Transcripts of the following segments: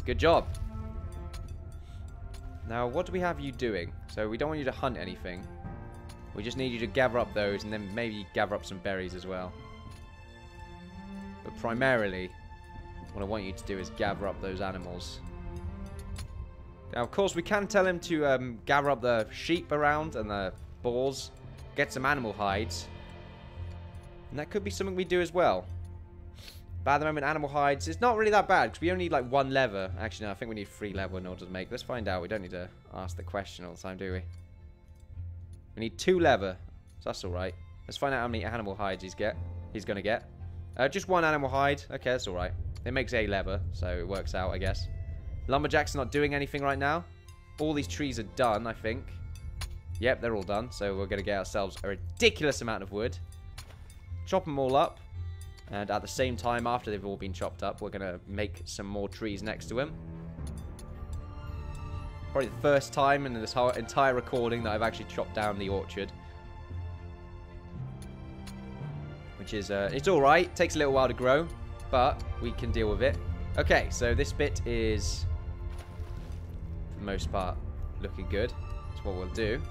Good job. Now, what do we have you doing? So we don't want you to hunt anything. We just need you to gather up those and then maybe gather up some berries as well. But primarily, what I want you to do is gather up those animals. Now, of course, we can tell him to gather up the sheep around and the boars. Get some animal hides. And that could be something we do as well. But at the moment, animal hides is not really that bad because we only need like 1 leather. Actually, no, I think we need 3 leather in order to make. Let's find out. We don't need to ask the question all the time, do we? We need 2 leather. So that's alright. Let's find out how many animal hides he's going to get. Just 1 animal hide. Okay, that's alright. It makes a leather, so it works out, I guess. Lumberjack's not doing anything right now. All these trees are done, I think. Yep, they're all done. So we're going to get ourselves a ridiculous amount of wood. Chop them all up. And at the same time, after they've all been chopped up, we're going to make some more trees next to him. Probably the first time in this whole entire recording that I've actually chopped down the orchard. Which is, it's alright. Takes a little while to grow, but we can deal with it. Okay, so this bit is, for the most part, looking good. So what we'll do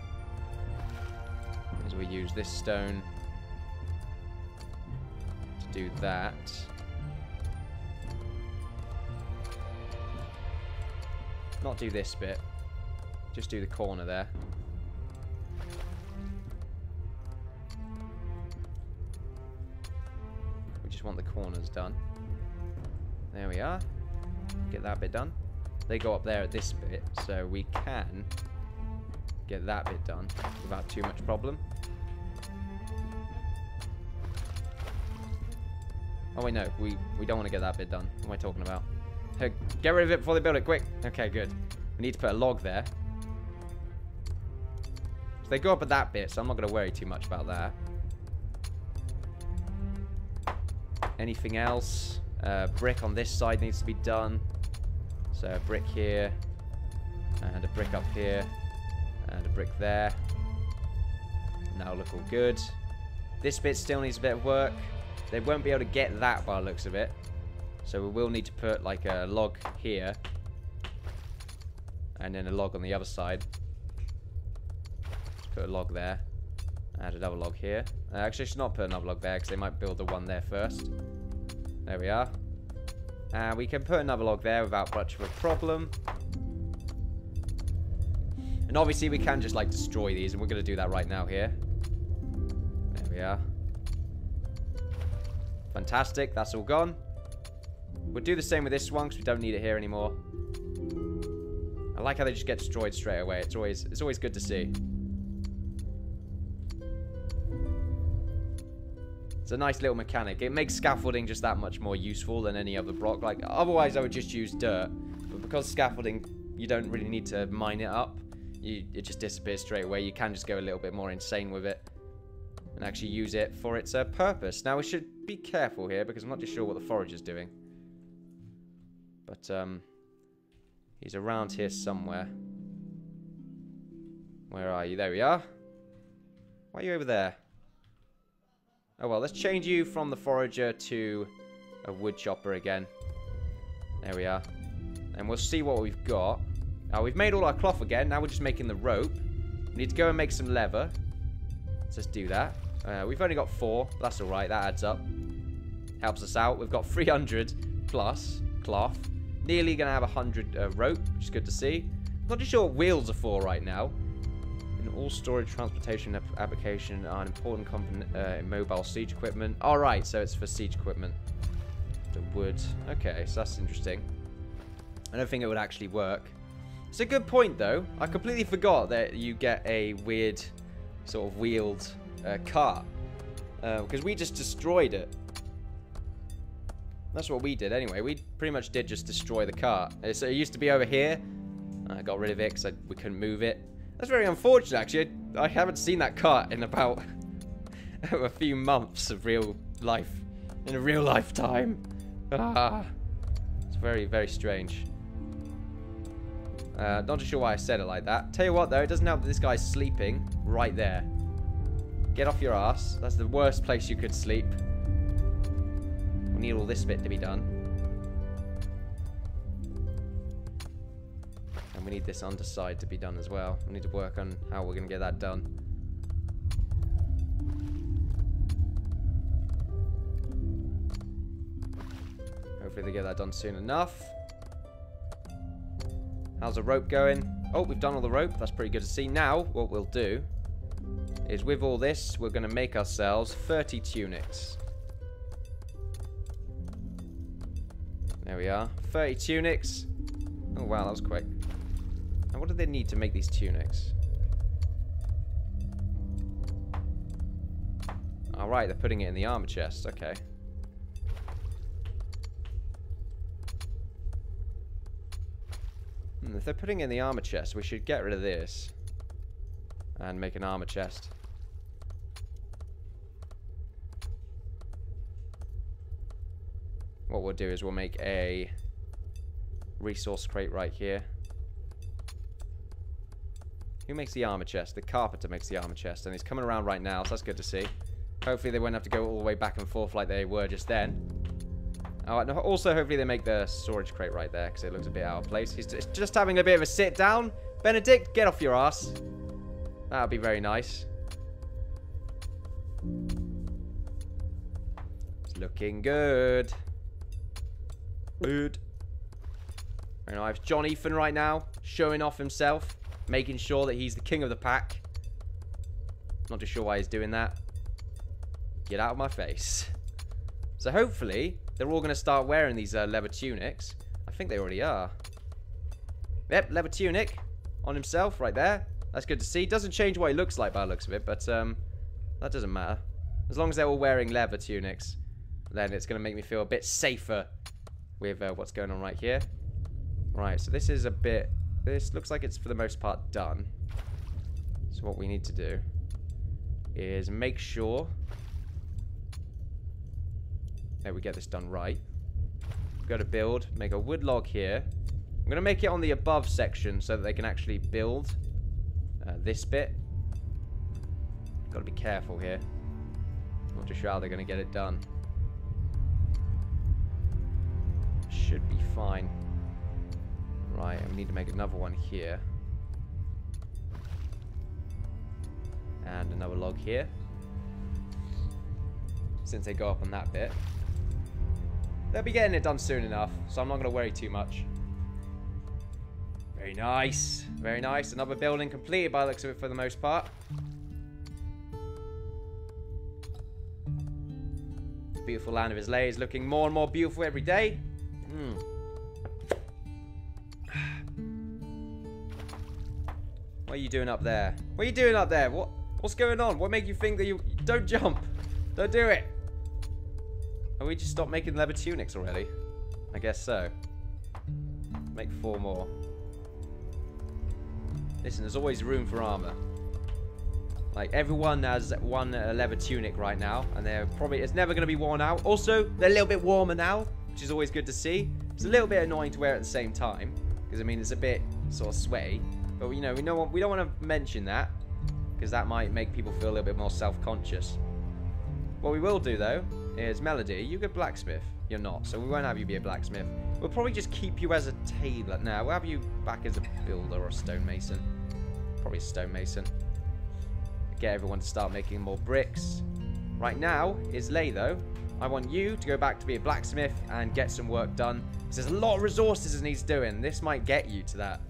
is we use this stone to do that. Not do this bit. Just do the corner there. We just want the corners done. There we are. Get that bit done. They go up there at this bit, so we can get that bit done without too much problem. Oh wait, no, we don't want to get that bit done. What am I talking about? Get rid of it before they build it, quick. Okay, good. We need to put a log there. So they go up at that bit, so I'm not going to worry too much about that. Anything else? Brick on this side needs to be done. So a brick here, and a brick up here, and a brick there. Now look all good. This bit still needs a bit of work. They won't be able to get that by the looks of it. So we will need to put like a log here. And then a log on the other side. Let's put a log there. Add another log here. Actually, I should not put another log there because they might build the one there first. There we are. And we can put another log there without much of a problem. And obviously we can just like destroy these, and we're going to do that right now here. There we are. Fantastic, that's all gone. We'll do the same with this one because we don't need it here anymore. I like how they just get destroyed straight away. It's always good to see. It's a nice little mechanic. It makes scaffolding just that much more useful than any other block. Like, otherwise I would just use dirt. But because scaffolding, you don't really need to mine it up. It just disappears straight away. You can just go a little bit more insane with it. And actually use it for its purpose. Now, we should be careful here because I'm not too sure what the forager's doing. But, he's around here somewhere. Where are you? There we are. Why are you over there? Oh well, let's change you from the forager to a wood chopper again. There we are. And we'll see what we've got. Now, we've made all our cloth again. Now we're just making the rope. We need to go and make some leather. Let's just do that. We've only got 4. But that's alright. That adds up. Helps us out. We've got 300 plus cloth. Nearly going to have 100 rope, which is good to see. Not too sure what wheels are for right now. In all storage, transportation, application are an important component in mobile siege equipment. Alright, so it's for siege equipment. The wood. Okay, so that's interesting. I don't think it would actually work. It's a good point, though. I completely forgot that you get a weird sort of wheeled cart. Because we just destroyed it. That's what we did anyway. We pretty much did just destroy the cart. So it used to be over here. I got rid of it because we couldn't move it. That's very unfortunate, actually. I haven't seen that cart in about a few months of real life. In a real lifetime. Ah. It's very, very strange. Not too sure why I said it like that. Tell you what, though, it doesn't help that this guy's sleeping right there. Get off your ass. That's the worst place you could sleep. We need all this bit to be done. And we need this underside to be done as well. We need to work on how we're going to get that done. Hopefully they get that done soon enough. How's the rope going? Oh, we've done all the rope. That's pretty good to see. Now, what we'll do is with all this, we're going to make ourselves 30 tunics. There we are. 30 tunics. Oh, wow, that was quick. And what do they need to make these tunics? Alright, they're putting it in the armor chest. Okay. If they're putting it in the armor chest, we should get rid of this and make an armor chest. What we'll do is we'll make a resource crate right here. Who makes the armor chest? The carpenter makes the armor chest, and he's coming around right now, so that's good to see. Hopefully they won't have to go all the way back and forth like they were just then. Oh, and also, hopefully they make the storage crate right there, because it looks a bit out of place. He's just having a bit of a sit down. Benedict, get off your ass. That would be very nice. It's looking good. Good. Very nice. John Ethan right now, showing off himself, making sure that he's the king of the pack. Not too sure why he's doing that. Get out of my face. So hopefully, they're all going to start wearing these leather tunics. I think they already are. Yep, leather tunic on himself right there. That's good to see. Doesn't change what he looks like by the looks of it, but that doesn't matter. As long as they're all wearing leather tunics, then it's going to make me feel a bit safer with what's going on right here. Right, so this is a bit... This looks like it's for the most part done. So what we need to do is make sure that we get this done right. Go to build, make a wood log here. I'm going to make it on the above section so that they can actually build this bit. Got to be careful here. Not too sure how they're going to get it done. Should be fine. Right, and we need to make another one here. And another log here. Since they go up on that bit. They'll be getting it done soon enough, so I'm not going to worry too much. Very nice. Very nice. Another building completed by the looks of it for the most part. The beautiful land of Islay is looking more and more beautiful every day. What are you doing up there? What are you doing up there? What's going on? What made you think that you... Don't jump. Don't do it. Have we just stopped making leather tunics already? I guess so. Make 4 more. Listen, there's always room for armor. Like, everyone has one leather tunic right now, and it's never going to be worn out. Also, they're a little bit warmer now, which is always good to see. It's a little bit annoying to wear at the same time, because I mean, it's a bit sort of sweaty. But we don't want to mention that, because that might make people feel a little bit more self-conscious. What we will do though is, Melody, you good blacksmith? You're not, so we won't have you be a blacksmith. We'll probably just keep you as a tailor. No, we'll have you back as a builder or a stonemason. Probably a stonemason. Get everyone to start making more bricks. Right now, Islay though, I want you to go back to be a blacksmith and get some work done. Because there's a lot of resources it needs doing. This might get you to that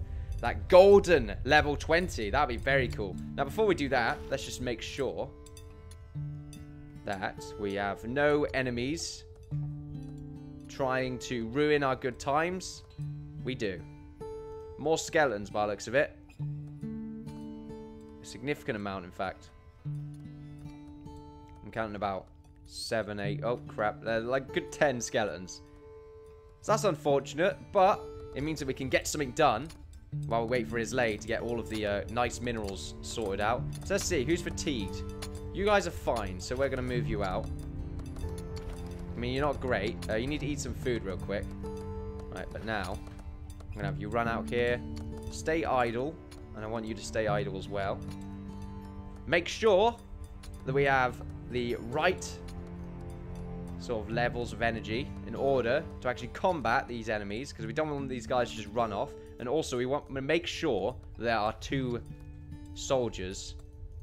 golden level 20. That'd be very cool. Now, before we do that, let's just make sure that we have no enemies trying to ruin our good times. We do. More skeletons by the looks of it. A significant amount, in fact. I'm counting about 7, 8. Oh, crap. They're like good 10 skeletons. So that's unfortunate, but it means that we can get something done while we wait for Islay to get all of the nice minerals sorted out. So let's see. Who's fatigued? You guys are fine, so we're going to move you out. I mean, you're not great. You need to eat some food real quick. Right, but now, I'm going to have you run out here. Stay idle. And I want you to stay idle as well. Make sure that we have the right sort of levels of energy in order to actually combat these enemies, because we don't want these guys to just run off. And also we want to make sure there are 2 soldiers,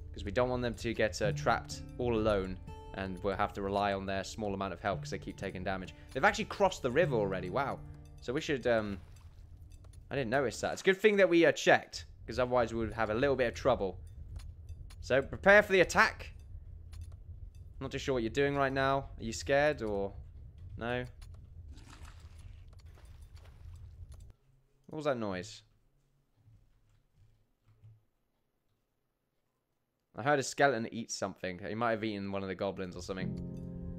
because we don't want them to get trapped all alone, and we'll have to rely on their small amount of health because they keep taking damage. They've actually crossed the river already. Wow. So we should I didn't notice that. It's a good thing that we checked, because otherwise we would have a little bit of trouble. So prepare for the attack. Not too sure what you're doing right now. Are you scared or no? What was that noise? I heard a skeleton eat something. He might have eaten one of the goblins or something.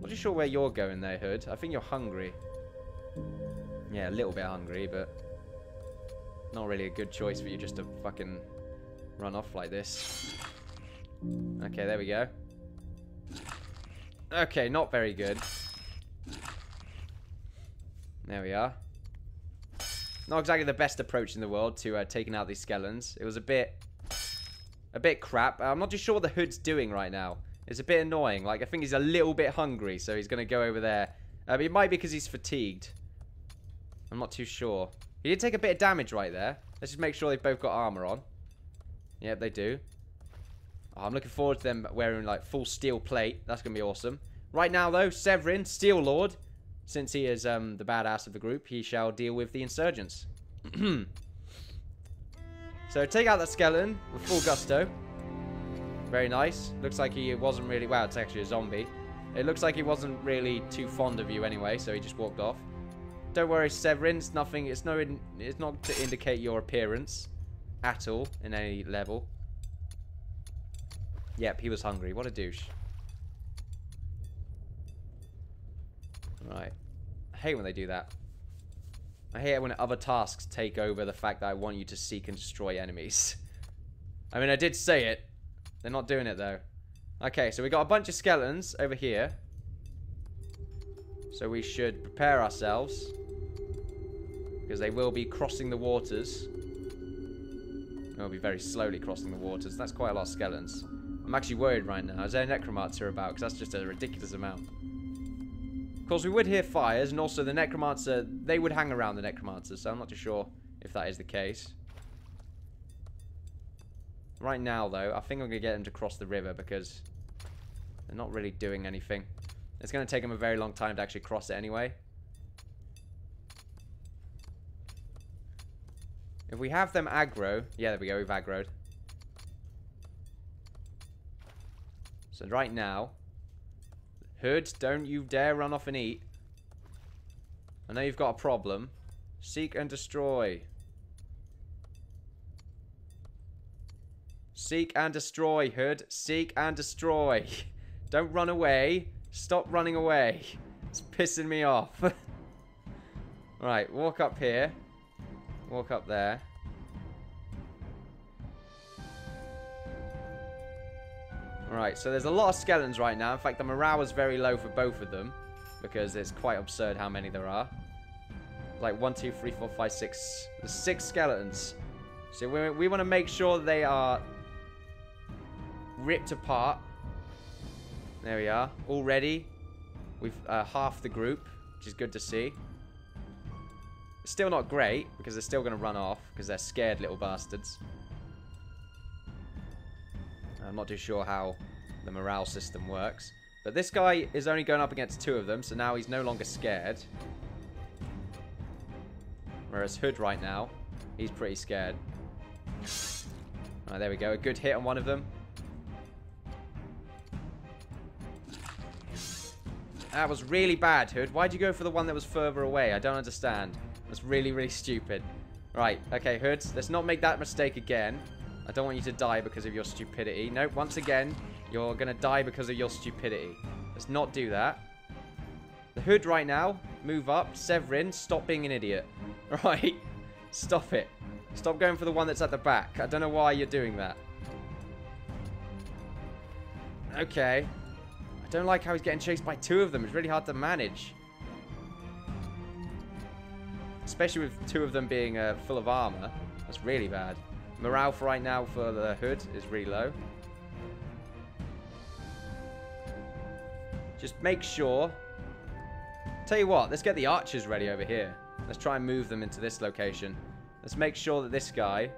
Not too sure where you're going there, Hood. I think you're hungry. Yeah, a little bit hungry, but not really a good choice for you just to fucking run off like this. Okay, there we go. Okay, not very good. There we are. Not exactly the best approach in the world to taking out these skeletons. It was a bit crap. I'm not too sure what the Hood's doing right now. It's a bit annoying. Like, I think he's a little bit hungry, so he's going to go over there. It might be because he's fatigued. I'm not too sure. He did take a bit of damage right there. Let's just make sure they've both got armor on. Yep, they do. Oh, I'm looking forward to them wearing, like, full steel plate. That's going to be awesome. Right now, though, Severin, Steel Lord, since he is the badass of the group, he shall deal with the insurgents. So, take out that skeleton with full gusto. Very nice. Looks like he wasn't really... Wow, it's actually a zombie. It looks like he wasn't really too fond of you anyway, so he just walked off. Don't worry, Severin. It's nothing. It's not to indicate your appearance at all in any level. Yep, he was hungry. What a douche. Right. I hate when they do that. I hate it when other tasks take over the fact that I want you to seek and destroy enemies. I mean, I did say it. They're not doing it, though. Okay, so we got a bunch of skeletons over here. So we should prepare ourselves, because they will be crossing the waters. They'll be very slowly crossing the waters. That's quite a lot of skeletons. I'm actually worried right now. Is there a necromancer about? Because that's just a ridiculous amount. Of course, we would hear fires, and also the necromancer, they would hang around the necromancer, so I'm not too sure if that is the case. Right now, though, I think I'm going to get them to cross the river, because they're not really doing anything. It's going to take them a very long time to actually cross it anyway. If we have them aggro... Yeah, there we go, we've aggroed. So right now... Hood, don't you dare run off and eat. I know you've got a problem. Seek and destroy. Seek and destroy, Hood. Seek and destroy. Don't run away. Stop running away. It's pissing me off. Right, walk up here. Walk up there. Alright, so there's a lot of skeletons right now. In fact, the morale is very low for both of them, because it's quite absurd how many there are. Like 1, 2, 3, 4, 5, 6. There's 6 skeletons. So we want to make sure they are ripped apart. There we are. Already, we've halved the group, which is good to see. It's still not great, because they're still going to run off, because they're scared little bastards. I'm not too sure how the morale system works. But this guy is only going up against 2 of them, so now he's no longer scared. Whereas Hood right now, he's pretty scared. Alright, there we go. A good hit on one of them. That was really bad, Hood. Why'd you go for the one that was further away? I don't understand. That's really, really stupid. Right, okay, Hood. Let's not make that mistake again. I don't want you to die because of your stupidity. Nope, once again, you're going to die because of your stupidity. Let's not do that. The Hood right now, move up. Severin, stop being an idiot. Right, stop it. Stop going for the one that's at the back. I don't know why you're doing that. Okay. I don't like how he's getting chased by 2 of them. It's really hard to manage. Especially with 2 of them being full of armor. That's really bad. Morale for right now for the Hood is really low. Just make sure Tell you what, let's get the archers ready over here. Let's try and move them into this location. Let's make sure that this guy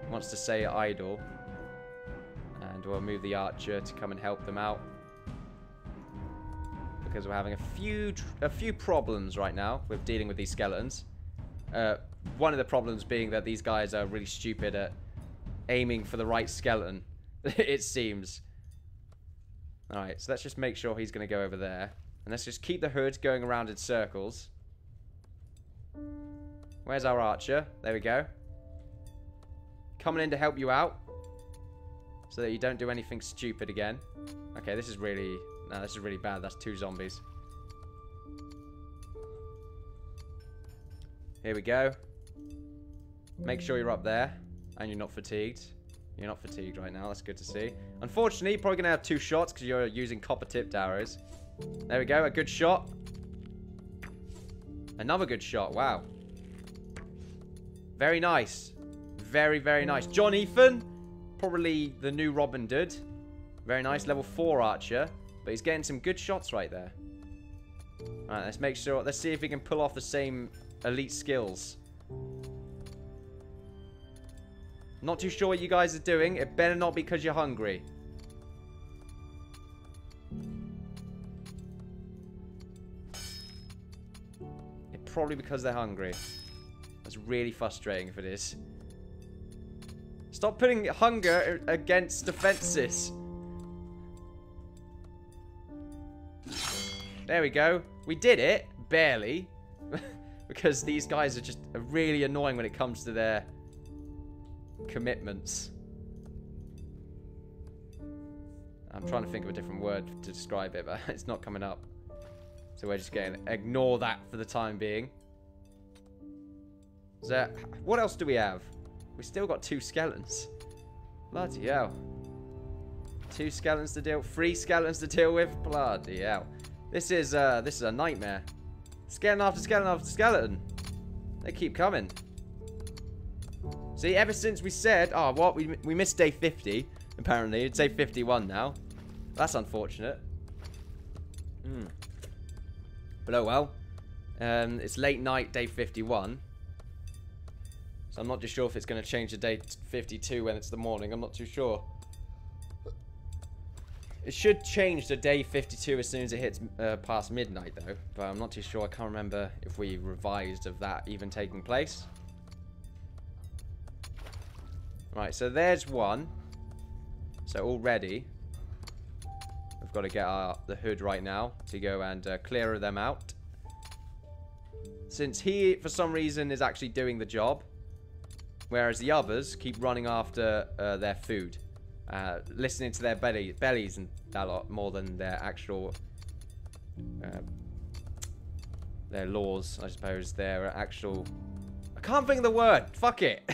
wants to stay idle. And we'll move the archer to come and help them out. Because we're having a few problems right now with dealing with these skeletons. One of the problems being that these guys are really stupid at aiming for the right skeleton, it seems. Alright, so let's just make sure he's going to go over there. And let's just keep the hood going around in circles. Where's our archer? There we go. Coming in to help you out. So that you don't do anything stupid again. Okay, this is really... No, this is really bad. That's 2 zombies. Here we go. Make sure you're up there. And you're not fatigued. You're not fatigued right now. That's good to see. Unfortunately, you're probably going to have 2 shots because you're using copper-tipped arrows. There we go. A good shot. Another good shot. Wow. Very nice. Very, very nice. John Ethan. Probably the new Robin Hood. Very nice. Level 4 archer. But he's getting some good shots right there. Alright, let's make sure. Let's see if we can pull off the same elite skills. Not too sure what you guys are doing. It better not be because you're hungry. It's probably because they're hungry. That's really frustrating if it is. Stop putting hunger against defenses. There we go. We did it. Barely. Because these guys are just really annoying when it comes to their commitments. I'm trying to think of a different word to describe it, but it's not coming up. So we're just going to ignore that for the time being. So, what else do we have? We still got 2 skeletons. Bloody hell. 2 skeletons to deal... 3 skeletons to deal with? Bloody hell. This is a nightmare. Skeleton after skeleton after skeleton. They keep coming. See, ever since we said... Oh, what? We missed day 50, apparently. It's day 51 now. That's unfortunate. But oh well. It's late night, day 51. So I'm not too sure if it's going to change to day 52 when it's the morning. I'm not too sure. It should change to day 52 as soon as it hits past midnight, though. But I'm not too sure. I can't remember if we revised of that even taking place. Right, so there's one. So already, we've got to get the hood right now to go and clear them out. Since he, for some reason, is actually doing the job. Whereas the others keep running after their food. Listening to their bellies and that lot more than their actual... their laws, I suppose. Their actual... I can't think of the word. Fuck it.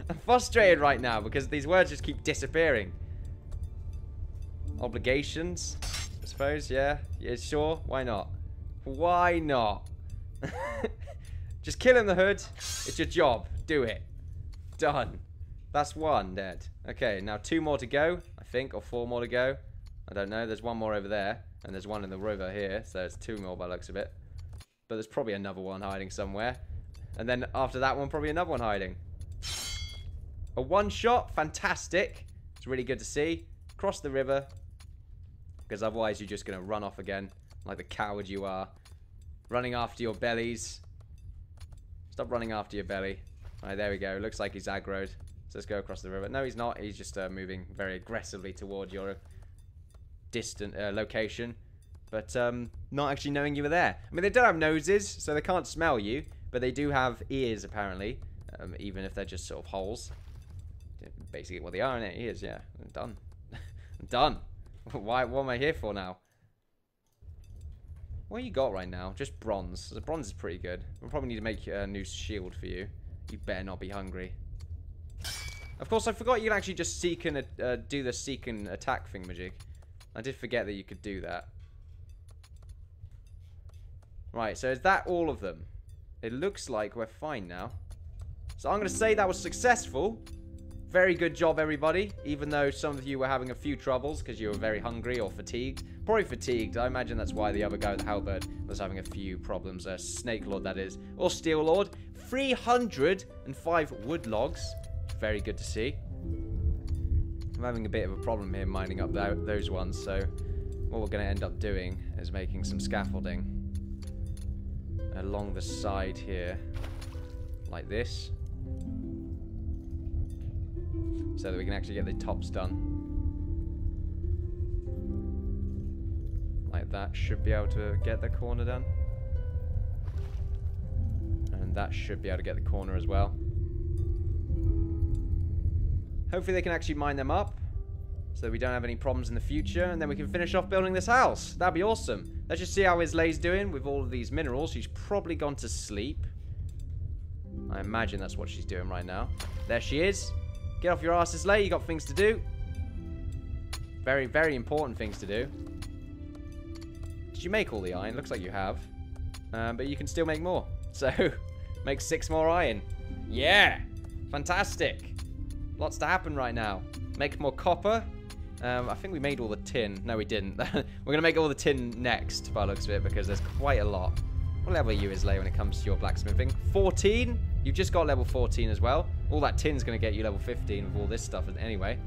I'm frustrated right now because these words just keep disappearing. Obligations, I suppose, yeah. Yeah, sure. Why not? Why not? Just kill him, the hood. It's your job. Do it. Done. That's 1 dead. Okay, now 2 more to go, I think, or 4 more to go. I don't know. There's 1 more over there, and there's 1 in the river here, so it's 2 more by the looks of it. But there's probably another one hiding somewhere. And then after that one, probably another one hiding. A 1 shot, fantastic. It's really good to see. Cross the river, because otherwise you're just going to run off again, like the coward you are. Running after your bellies. Stop running after your belly. Alright, there we go. Looks like he's aggroed. So let's go across the river. No, he's not. He's just moving very aggressively toward your distant location. But not actually knowing you were there. I mean, they don't have noses, so they can't smell you. But they do have ears, apparently. Even if they're just sort of holes. Basically what they are, innit? Ears, yeah. I'm done. I'm done. What am I here for now? What you got right now? Just bronze. The bronze is pretty good. We'll probably need to make a new shield for you. You better not be hungry. Of course, I forgot you can actually just seek and do the seek and attack thingamajig. I did forget that you could do that. Right, so is that all of them? It looks like we're fine now. So I'm going to say that was successful. Very good job, everybody. Even though some of you were having a few troubles because you were very hungry or fatigued. Probably fatigued. I imagine that's why the other guy with the halberd was having a few problems. Snake Lord, that is. Or Steel Lord. 305 wood logs. Very good to see. I'm having a bit of a problem here mining up those ones. So what we're going to end up doing is making some scaffolding along the side here. Like this. So that we can actually get the tops done. Like that. Should be able to get the corner done. And that should be able to get the corner as well. Hopefully they can actually mine them up. So that we don't have any problems in the future. And then we can finish off building this house. That'd be awesome. Let's just see how Islay's doing with all of these minerals. She's probably gone to sleep. I imagine that's what she's doing right now. There she is. Get off your ass, Islay. You got things to do. Very, very important things to do. Did you make all the iron? Looks like you have. But you can still make more. So, make 6 more iron. Yeah! Fantastic. Lots to happen right now. Make more copper. I think we made all the tin. No, we didn't. We're going to make all the tin next, by the looks of it, because there's quite a lot. What level are you, Islay, when it comes to your blacksmithing? 14? You've just got level 14 as well. All that tin's going to get you level 15 with all this stuff anyway.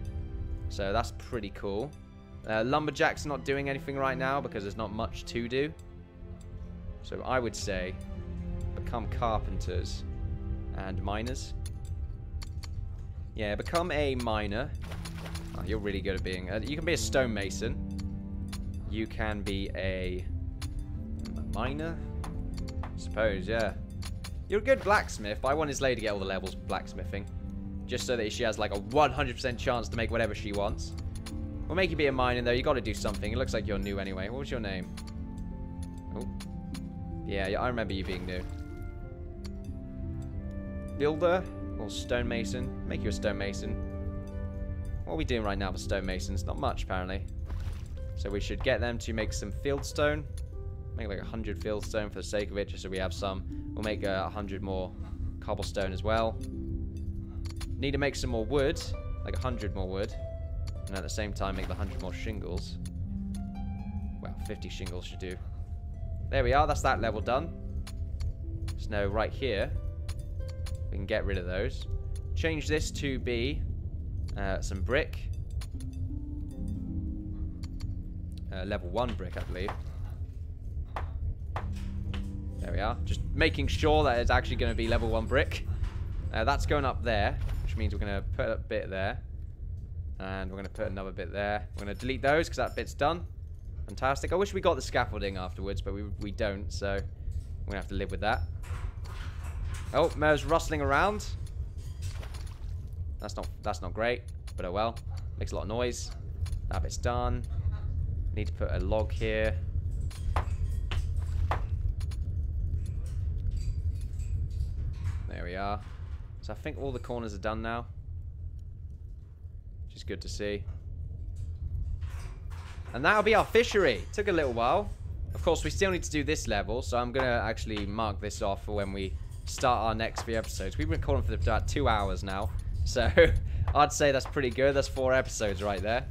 So that's pretty cool. Lumberjack's not doing anything right now because there's not much to do. So I would say become carpenters and miners. Yeah, become a miner. Oh, you're really good at being... you can be a stonemason. You can be a miner. I suppose, yeah. You're a good blacksmith, but I want Islay to get all the levels of blacksmithing. Just so that she has like a 100% chance to make whatever she wants. We'll make you be a miner, though. You got to do something. It looks like you're new anyway. What was your name? Oh. Yeah, I remember you being new. Builder or stonemason? Make you a stonemason. What are we doing right now for stonemasons? Not much, apparently. So we should get them to make some fieldstone. Make like 100 fieldstone for the sake of it, just so we have some. We'll make 100 more cobblestone as well. Need to make some more wood, like 100 more wood. And at the same time, make the 100 more shingles. Well, 50 shingles should do. There we are, that's that level done. So now right here, we can get rid of those. Change this to be some brick. Level 1 brick, I believe. There we are. Just making sure that it's actually going to be level 1 brick. That's going up there, which means we're going to put a bit there. And we're going to put another bit there. We're going to delete those because that bit's done. Fantastic. I wish we got the scaffolding afterwards, but we don't, so we're going to have to live with that. Oh, Mer's rustling around. That's not great, but oh well. Makes a lot of noise. That bit's done. Need to put a log here. There we are. So I think all the corners are done now. Which is good to see. And that'll be our fishery. Took a little while. Of course, we still need to do this level, so I'm going to actually mark this off for when we start our next few episodes. We've been recording for about 2 hours now. So I'd say that's pretty good. That's 4 episodes right there.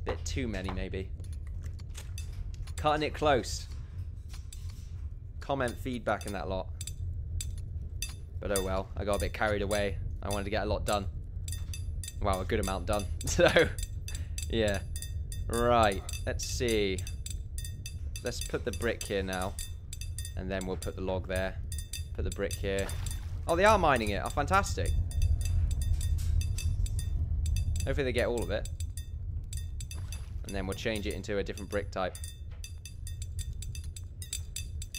Bit too many, maybe. Cutting it close. Comment, feedback, and that lot. But oh well, I got a bit carried away. I wanted to get a lot done. Well, a good amount done. So, yeah. Right, let's see. Let's put the brick here now. And then we'll put the log there. Put the brick here. Oh, they are mining it. Oh, fantastic. Hopefully they get all of it. And then we'll change it into a different brick type.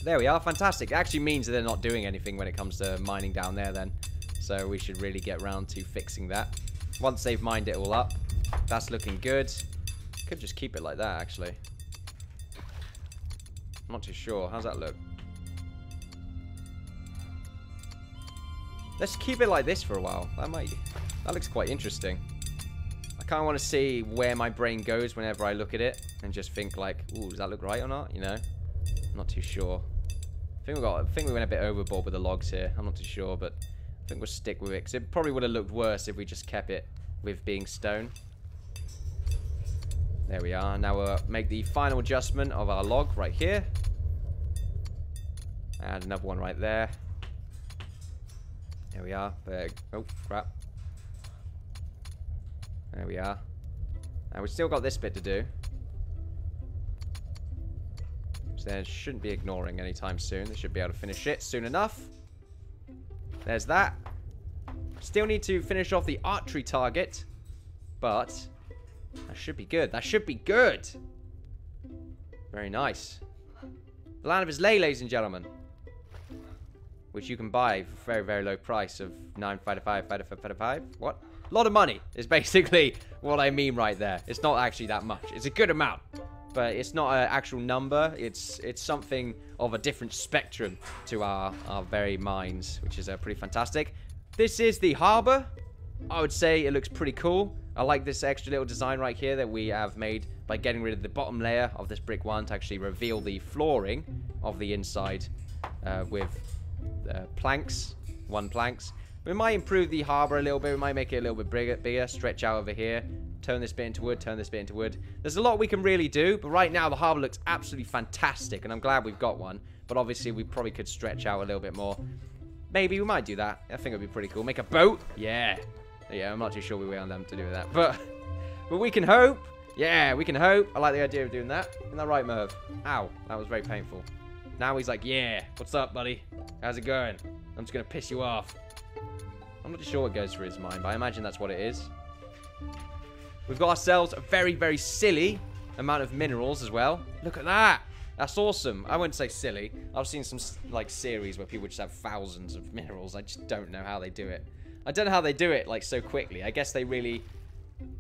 There we are, fantastic. It actually means that they're not doing anything when it comes to mining down there then. So we should really get round to fixing that. Once they've mined it all up, that's looking good. Could just keep it like that, actually. I'm not too sure. How's that look? Let's keep it like this for a while. That looks quite interesting. I kind of want to see where my brain goes whenever I look at it and just think like, ooh, does that look right or not? You know? I'm not too sure. I think we went a bit overboard with the logs here. I'm not too sure, but I think we'll stick with it, because it probably would have looked worse if we just kept it with being stone. There we are. Now we'll make the final adjustment of our log right here. And another one right there. There we are. Oh, crap. There we are. Now we've still got this bit to do. So they shouldn't be ignoring anytime soon. They should be able to finish it soon enough. There's that. Still need to finish off the archery target. But that should be good. That should be good. Very nice. The land of Islay, ladies and gentlemen. Which you can buy for a very, very low price of 9.55. What? A lot of money is basically what I mean right there. It's not actually that much. It's a good amount. But it's not an actual number. It's something of a different spectrum to our very minds, which is pretty fantastic. This is the harbour. I would say it looks pretty cool. I like this extra little design right here that we have made by getting rid of the bottom layer of this brick one to actually reveal the flooring of the inside with planks, planks. We might improve the harbour a little bit. We might make it a little bit bigger, stretch out over here, turn this bit into wood, turn this bit into wood. There's a lot we can really do, but right now the harbour looks absolutely fantastic, and I'm glad we've got one. But obviously we probably could stretch out a little bit more. Maybe we might do that. I think it'd be pretty cool. Make a boat? Yeah. Yeah, I'm not too sure we wait on them to do that. But we can hope. Yeah, we can hope. I like the idea of doing that. Isn't that right, Merv? Ow, that was very painful. Now he's like, yeah, what's up, buddy? How's it going? I'm just going to piss you off. I'm not too sure what goes through his mind, but I imagine that's what it is. We've got ourselves a very, very silly amount of minerals as well. Look at that. That's awesome. I wouldn't say silly. I've seen some like series where people just have thousands of minerals. I just don't know how they do it. I don't know how they do it like so quickly. I guess they really...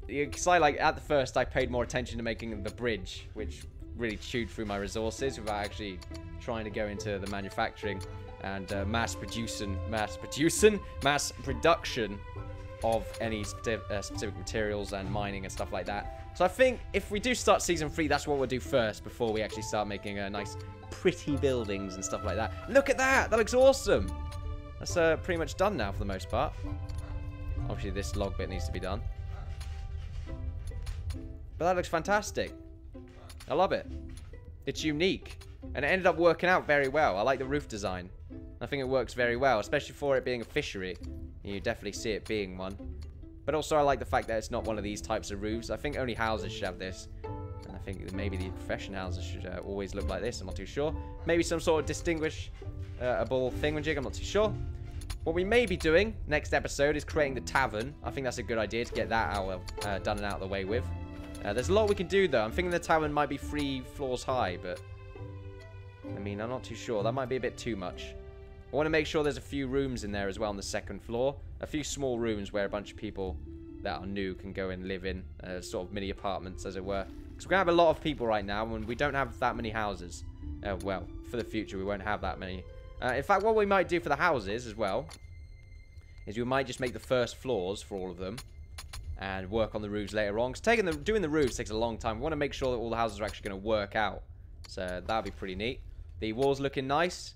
Because like at the first I paid more attention to making the bridge, which really chewed through my resources without actually trying to go into the manufacturing and mass production of any specific materials and mining and stuff like that. So I think if we do start season 3, that's what we'll do first before we actually start making nice pretty buildings and stuff like that. Look at that! That looks awesome! That's pretty much done now for the most part. Obviously this log bit needs to be done. But that looks fantastic. I love it. It's unique. And it ended up working out very well. I like the roof design. I think it works very well, especially for it being a fishery. You definitely see it being one. But also I like the fact that it's not one of these types of roofs. I think only houses should have this. And I think maybe the profession houses should always look like this. I'm not too sure. Maybe some sort of distinguishable thingamajig. I'm not too sure. What we may be doing next episode is creating the tavern. I think that's a good idea to get that done and out of the way with. There's a lot we can do though. I'm thinking the tavern might be 3 floors high, but I mean, I'm not too sure. That might be a bit too much. I want to make sure there's a few rooms in there as well on the 2nd floor. A few small rooms where a bunch of people that are new can go and live in. Sort of mini apartments, as it were. Because we're going to have a lot of people right now, and we don't have that many houses. Well, for the future, we won't have that many. In fact, what we might do for the houses as well is we might just make the first floors for all of them and work on the roofs later on. Because doing the roofs takes a long time. We want to make sure that all the houses are actually going to work out. So that'll be pretty neat. The walls looking nice.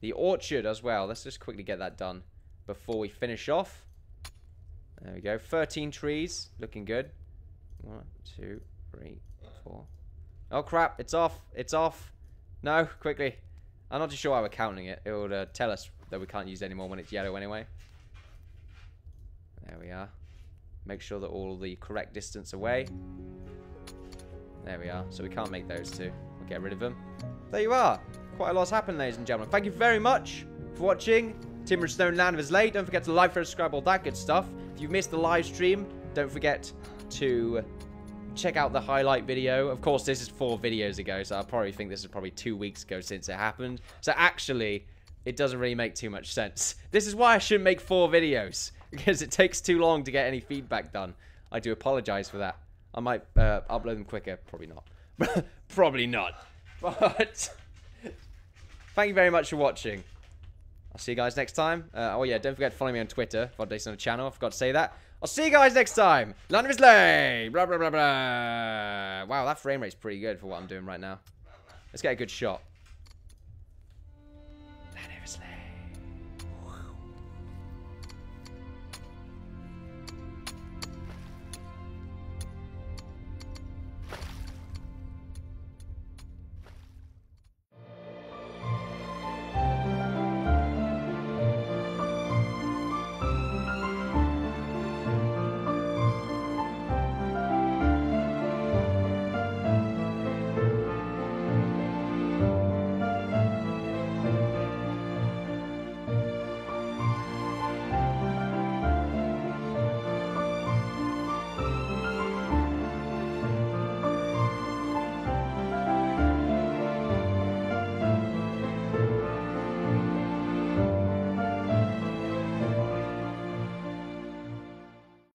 The orchard as well. Let's just quickly get that done before we finish off. There we go. 13 trees. Looking good. 1, 2, 3, 4. Oh, crap. It's off. It's off. No, quickly. I'm not too sure how we're counting it. It will tell us that we can't use it anymore when it's yellow anyway. There we are. Make sure that all the correct distance away. There we are. So we can't make those two. We'll get rid of them. There you are. Quite a lot's happened, ladies and gentlemen. Thank you very much for watching Timber and Stone Land of Islay. Don't forget to like, subscribe, all that good stuff. If you've missed the live stream, don't forget to check out the highlight video. Of course, this is 4 videos ago, so I probably think this is probably 2 weeks ago since it happened. So actually, it doesn't really make too much sense. This is why I shouldn't make 4 videos, because it takes too long to get any feedback done. I do apologize for that. I might upload them quicker. Probably not. Probably not. But thank you very much for watching. I'll see you guys next time. Oh yeah, don't forget to follow me on Twitter for updates on the channel. I forgot to say that. I'll see you guys next time. Land of Islay. Blah, blah, blah, blah. Wow, that frame rate's pretty good for what I'm doing right now. Let's get a good shot.